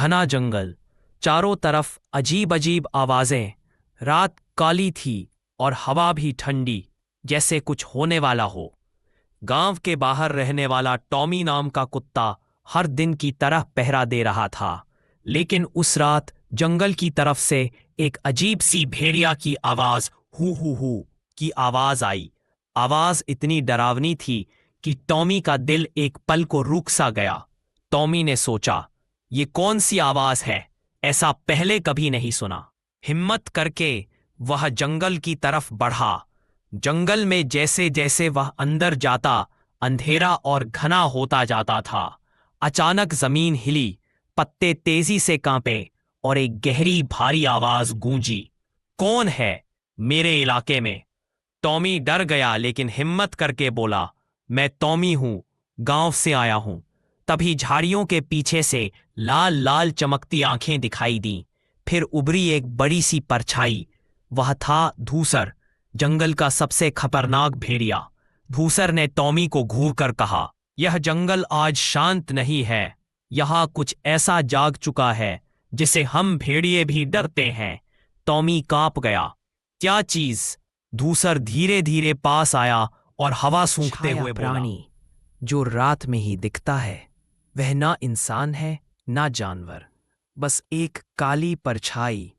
घना जंगल, चारों तरफ अजीब अजीब आवाजें। रात काली थी और हवा भी ठंडी, जैसे कुछ होने वाला हो। गांव के बाहर रहने वाला टॉमी नाम का कुत्ता हर दिन की तरह पहरा दे रहा था, लेकिन उस रात जंगल की तरफ से एक अजीब सी भेड़िया की आवाज, हु की आवाज आई। आवाज इतनी डरावनी थी कि टॉमी का दिल एक पल को रुक सा गया। टॉमी ने सोचा, ये कौन सी आवाज है? ऐसा पहले कभी नहीं सुना। हिम्मत करके वह जंगल की तरफ बढ़ा। जंगल में जैसे जैसे वह अंदर जाता, अंधेरा और घना होता जाता था। अचानक जमीन हिली, पत्ते तेजी से कांपे और एक गहरी भारी आवाज गूंजी। कौन है मेरे इलाके में? टॉमी डर गया लेकिन हिम्मत करके बोला, मैं टॉमी हूं, गांव से आया हूं। तभी झाड़ियों के पीछे से लाल लाल चमकती आंखें दिखाई दी। फिर उभरी एक बड़ी सी परछाई। वह था धूसर, जंगल का सबसे खतरनाक भेड़िया। धूसर ने टॉमी को घूर कर कहा, यह जंगल आज शांत नहीं है। यहां कुछ ऐसा जाग चुका है जिसे हम भेड़िए भी डरते हैं। टॉमी कांप गया। क्या चीज? धूसर धीरे धीरे पास आया और हवा सूंघते हुए प्राणी जो रात में ही दिखता है, वह ना इंसान है ना जानवर, बस एक काली परछाई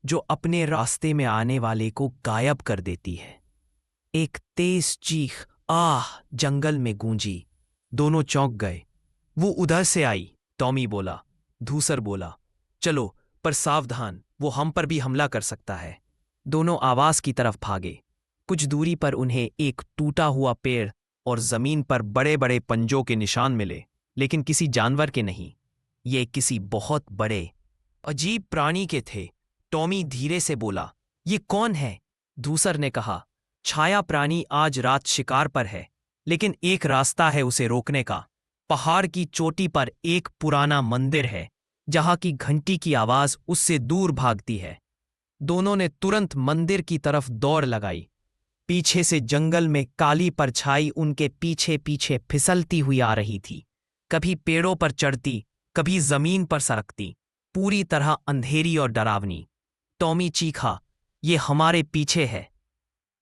जो अपने रास्ते में आने वाले को गायब कर देती है। एक तेज चीख आह जंगल में गूंजी। दोनों चौंक गए। वो उधर से आई, टॉमी बोला। धूसर बोला, चलो पर सावधान, वो हम पर भी हमला कर सकता है। दोनों आवाज की तरफ भागे। कुछ दूरी पर उन्हें एक टूटा हुआ पेड़ और जमीन पर बड़े बड़े पंजों के निशान मिले, लेकिन किसी जानवर के नहीं। ये किसी बहुत बड़े अजीब प्राणी के थे। टॉमी धीरे से बोला, ये कौन है? धूसर ने कहा, छाया प्राणी आज रात शिकार पर है, लेकिन एक रास्ता है उसे रोकने का। पहाड़ की चोटी पर एक पुराना मंदिर है, जहां की घंटी की आवाज उससे दूर भागती है। दोनों ने तुरंत मंदिर की तरफ दौड़ लगाई। पीछे से जंगल में काली परछाई उनके पीछे पीछे फिसलती हुई आ रही थी, कभी पेड़ों पर चढ़ती, कभी जमीन पर सरकती, पूरी तरह अंधेरी और डरावनी। टॉमी चीखा, ये हमारे पीछे है।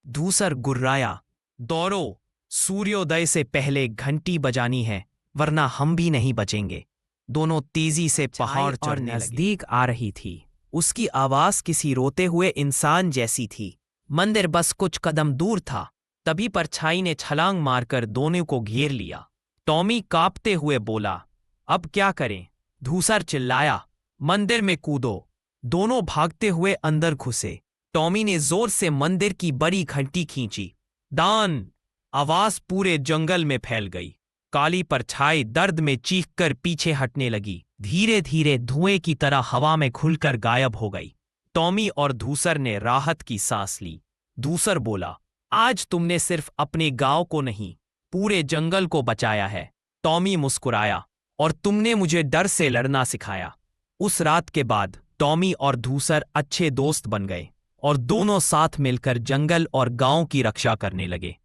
धूसर गुर्राया, दौड़ो, सूर्योदय से पहले घंटी बजानी है, वरना हम भी नहीं बचेंगे। दोनों तेजी से पहाड़ चढ़ने नजदीक आ रही थी। उसकी आवाज किसी रोते हुए इंसान जैसी थी। मंदिर बस कुछ कदम दूर था। तभी परछाई ने छलांग मारकर दोनों को घेर लिया। टॉमी कांपते हुए बोला, अब क्या करें? धूसर चिल्लाया, मंदिर में कूदो। दोनों भागते हुए अंदर घुसे। टॉमी ने जोर से मंदिर की बड़ी घंटी खींची। दान! आवाज पूरे जंगल में फैल गई। काली परछाई दर्द में चीखकर पीछे हटने लगी। धीरे धीरे धुएं की तरह हवा में घुलकर गायब हो गई। टॉमी और धूसर ने राहत की सांस ली। धूसर बोला, आज तुमने सिर्फ अपने गांव को नहीं, पूरे जंगल को बचाया है। टॉमी मुस्कुराया, और तुमने मुझे डर से लड़ना सिखाया। उस रात के बाद टॉमी और धूसर अच्छे दोस्त बन गए और दोनों साथ मिलकर जंगल और गांव की रक्षा करने लगे।